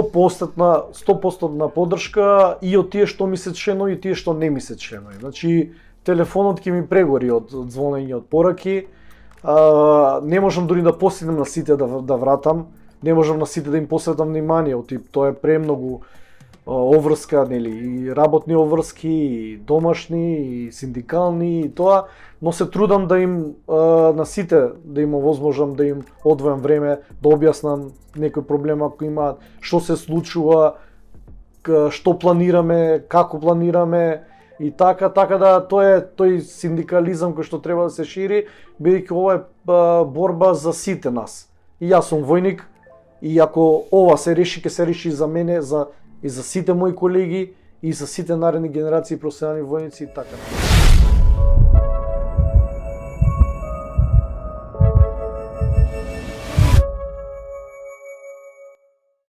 100% поддршка и од тие што ми се членови и тие што не ми се членови. Значи, телефонот ќе ми прегори од звонење, од пораки. Не можам дури да постигнем на сите да вратам, не можам на сите да им посветам внимание, тип тоа е премногу обврска, нели, и работни обврски, и домашни, и синдикални, и тоа, но се трудам да им на сите да им овозможам да им одвојам време, да објаснам некој проблем ако имаат, што се случува, што планираме, како планираме и така да тоа е тој синдикализам кој што треба да се шири, бидејќи ова е борба за сите нас. И јас сум војник и ако ова се реши, ќе се реши за мене, и за сите мои колеги и за сите наредни генерации професионални војници и така.